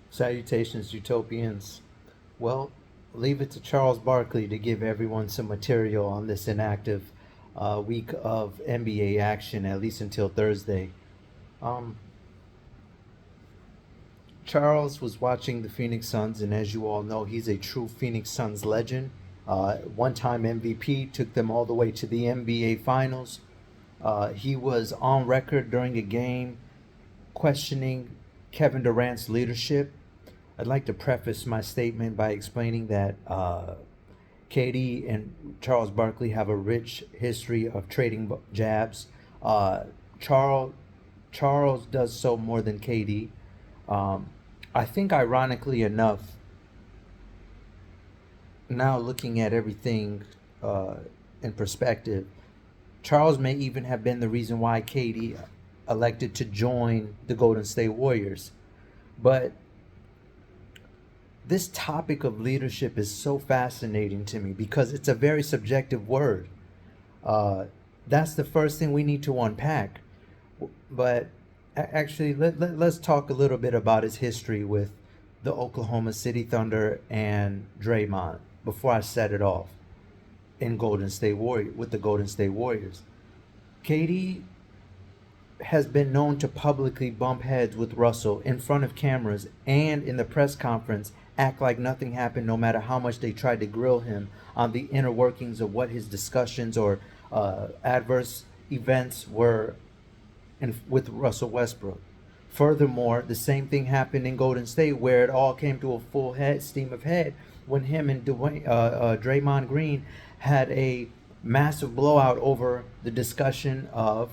Salutations, Utopians. Well, leave it to Charles Barkley to give everyone some material on this inactive week of NBA action, at least until Thursday. Um, Charles was watching the Phoenix Suns, and as you all know, he's a true Phoenix Suns legend. One time MVP, took them all the way to the NBA Finals. He was on record during a game questioning Kevin Durant's leadership. I'd like to preface my statement by explaining that KD and Charles Barkley have a rich history of trading jabs. Uh, Charles Charles does so more than KD. Um, I think, ironically enough, now looking at everything uh, in perspective, Charles may even have been the reason why KD elected to join the Golden State Warriors. But this topic of leadership is so fascinating to me because it's a very subjective word. Uh, that's the first thing we need to unpack. But actually, let's talk a little bit about his history with the Oklahoma City Thunder and Draymond before I set it off in Golden State Warrior with the Golden State Warriors. KD has been known to publicly bump heads with Russell in front of cameras and in the press conference act like nothing happened no matter how much they tried to grill him on the inner workings of what his discussions or adverse events were with Russell Westbrook. Furthermore, the same thing happened in Golden State where it all came to a full head steam of head when him and Draymond Green had a massive blowout over the discussion of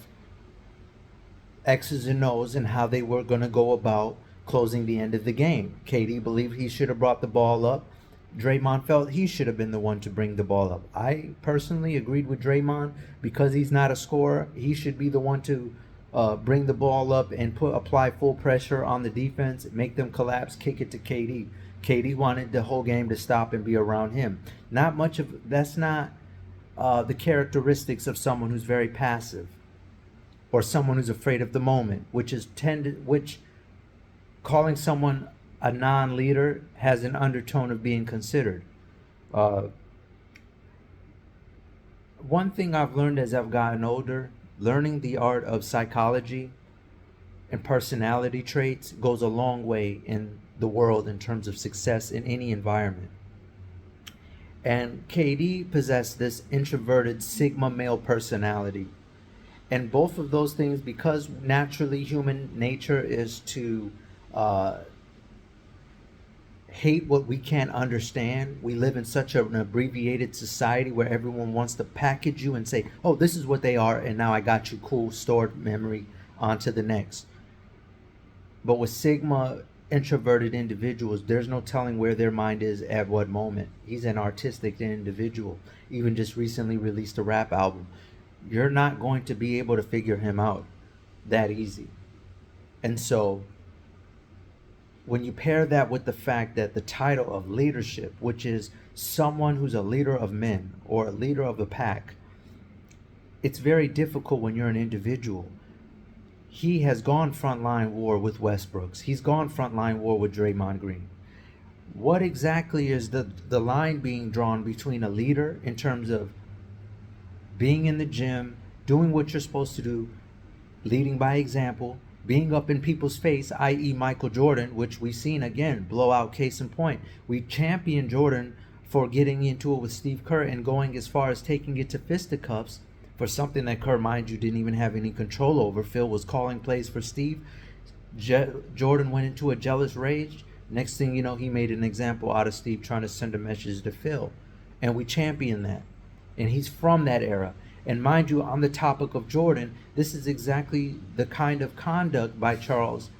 X's and O's and how they were going to go about closing the end of the game. KD believed he should have brought the ball up. Draymond felt he should have been the one to bring the ball up. I personally agreed with Draymond because he's not a scorer. He should be the one to bring the ball up and apply full pressure on the defense, make them collapse, kick it to KD. KD wanted the whole game to stop and be around him. Not much of that's not the characteristics of someone who's very passive or someone who's afraid of the moment, which calling someone a non-leader has an undertone of being considered. Uh, One thing I've learned as I've gotten older, learning the art of psychology and personality traits goes a long way in the world in terms of success in any environment. And KD possessed this introverted Sigma male personality. And both of those things, because naturally human nature is to uh, hate what we can't understand. We live in such an abbreviated society where everyone wants to package you and say, oh, this is what they are, and now I got you, cool, stored memory, on to the next. But with Sigma introverted individuals, there's no telling where their mind is at what moment. He's an artistic individual, even just recently released a rap album. You're not going to be able to figure him out that easy. And so when you pair that with the fact that the title of leadership, which is someone who's a leader of men or a leader of a pack, it's very difficult when you're an individual. He has gone frontline war with Westbrooks. He's gone frontline war with Draymond Green. What exactly is the line being drawn between a leader in terms of being in the gym, doing what you're supposed to do, leading by example, being up in people's face, i.e. Michael Jordan, which we've seen again, blowout case in point. We championed Jordan for getting into it with Steve Kerr and going as far as taking it to fisticuffs for something that Kerr, mind you, didn't even have any control over. Phil was calling plays for Steve. Jordan went into a jealous rage. Next thing you know, he made an example out of Steve trying to send a message to Phil. And we championed that. And he's from that era. And mind you, on the topic of Jordan, this is exactly the kind of conduct by Charles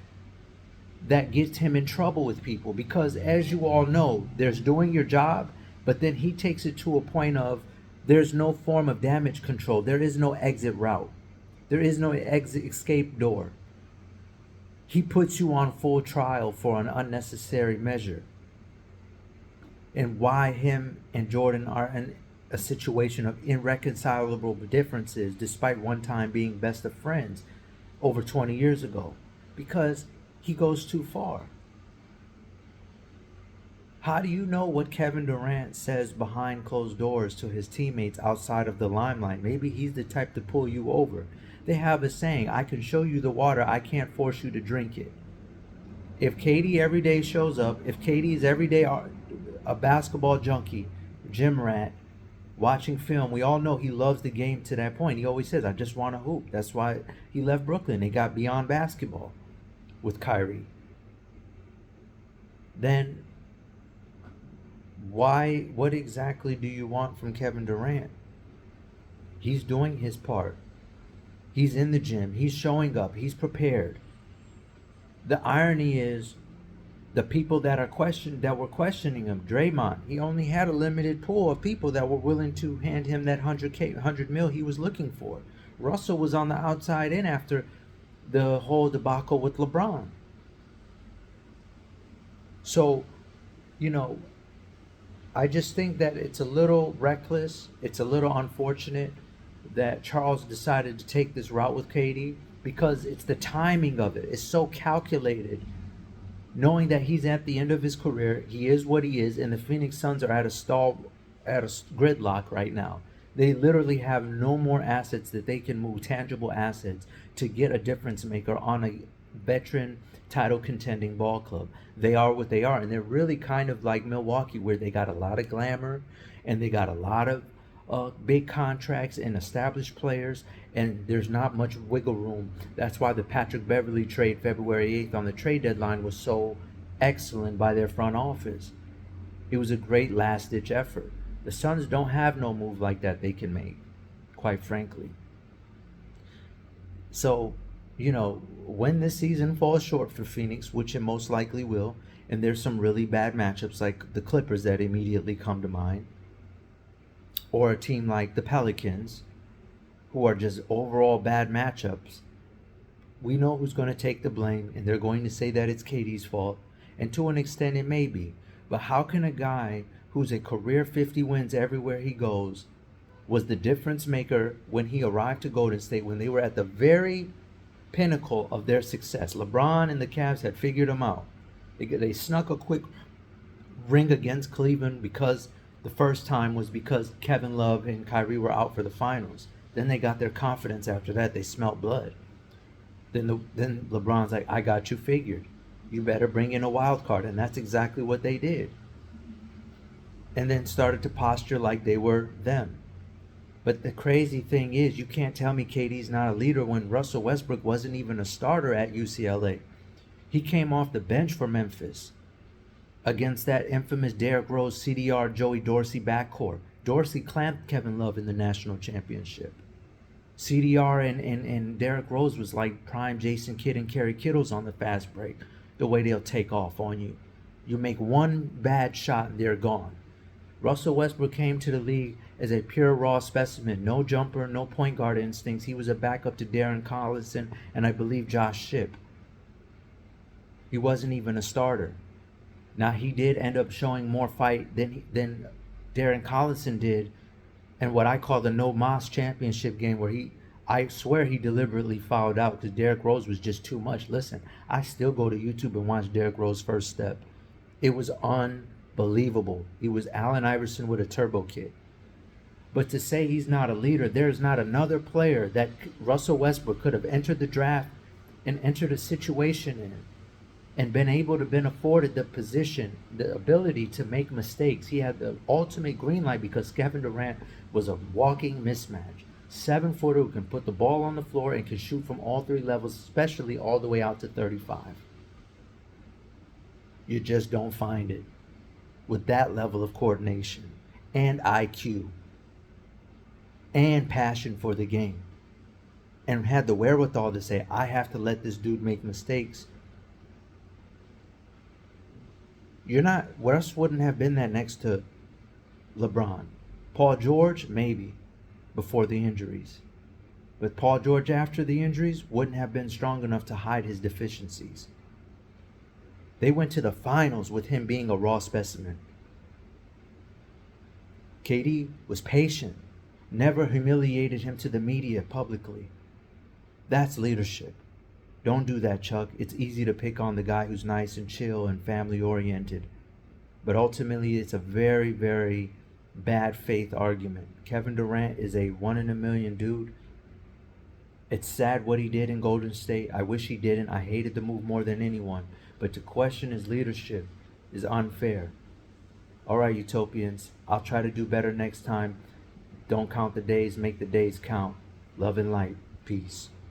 that gets him in trouble with people. Because as you all know, there's doing your job, but then he takes it to a point of there's no form of damage control. There is no exit route. There is no exit escape door. He puts you on full trial for an unnecessary measure. And why him and Jordan are in a situation of irreconcilable differences despite one time being best of friends over 20 years ago, because he goes too far. How do you know what Kevin Durant says behind closed doors to his teammates outside of the limelight? Maybe he's the type to pull you over. They have a saying, I can show you the water, I can't force you to drink it. If KD every day shows up, if KD is every day a basketball junkie, gym rat, watching film, we all know he loves the game to that point. He always says, I just want to hoop. That's why he left Brooklyn. They got beyond basketball with Kyrie. Then what exactly do you want from Kevin Durant? He's doing his part. He's in the gym. He's showing up. He's prepared. The irony is the people that were questioning him, Draymond, he only had a limited pool of people that were willing to hand him that 100 mil he was looking for. Russell was on the outside in after the whole debacle with LeBron. So, you know, I just think that it's a little reckless. It's a little unfortunate that Charles decided to take this route with KD, because it's the timing of it. It's so calculated. Knowing that he's at the end of his career, he is what he is, and the Phoenix Suns are at a gridlock right now. They literally have no more assets that they can move, tangible assets, to get a difference maker on a veteran title contending ball club. They are what they are, and they're really kind of like Milwaukee, where they got a lot of glamour and they got a lot of big contracts and established players, and there's not much wiggle room. That's why the Patrick Beverley trade February 8th on the trade deadline was so excellent by their front office. It was a great last-ditch effort. The Suns don't have no move like that they can make, quite frankly. So, you know, when this season falls short for Phoenix, which it most likely will, and there's some really bad matchups like the Clippers that immediately come to mind, or a team like the Pelicans, who are just overall bad matchups, we know who's going to take the blame, and they're going to say that it's KD's fault, and to an extent it may be. But how can a guy who's a career 50 wins everywhere he goes, was the difference maker when he arrived to Golden State, when they were at the very pinnacle of their success? LeBron and the Cavs had figured him out. They snuck a quick ring against Cleveland because the first time was because Kevin Love and Kyrie were out for the finals. Then they got their confidence after that. They smelt blood. Then LeBron's like, I got you figured. You better bring in a wild card. And that's exactly what they did. And then started to posture like they were them. But the crazy thing is, you can't tell me KD's not a leader when Russell Westbrook wasn't even a starter at UCLA. He came off the bench for Memphis against that infamous Derrick Rose, CDR, Joey Dorsey backcourt. Dorsey clamped Kevin Love in the national championship. CDR and Derrick Rose was like prime Jason Kidd and Kerry Kittles on the fast break, the way they'll take off on you. You make one bad shot and they're gone. Russell Westbrook came to the league as a pure raw specimen. No jumper, no point guard instincts. He was a backup to Darren Collison and I believe Josh Shipp. He wasn't even a starter. Now, he did end up showing more fight than Darren Collison did, and what I call the no Moss championship game, where I swear he deliberately fouled out because Derrick Rose was just too much. Listen, I still go to YouTube and watch Derrick Rose's first step. It was unbelievable. He was Allen Iverson with a turbo kick. But to say he's not a leader, there's not another player that Russell Westbrook could have entered the draft and entered a situation in and been able to been afforded the position, the ability to make mistakes. He had the ultimate green light because Kevin Durant was a walking mismatch. 7-footer who can put the ball on the floor and can shoot from all three levels, especially all the way out to 35. You just don't find it with that level of coordination and IQ and passion for the game, and had the wherewithal to say, I have to let this dude make mistakes. West wouldn't have been that next to LeBron. Paul George, maybe, before the injuries. But Paul George after the injuries wouldn't have been strong enough to hide his deficiencies. They went to the finals with him being a raw specimen. KD was patient, never humiliated him to the media publicly. That's leadership. Don't do that, Chuck. It's easy to pick on the guy who's nice and chill and family oriented. But ultimately, it's a very, very bad faith argument. Kevin Durant is a one in a million dude. It's sad what he did in Golden State. I wish he didn't. I hated the move more than anyone. But to question his leadership is unfair. All right, Utopians. I'll try to do better next time. Don't count the days, make the days count. Love and light. Peace.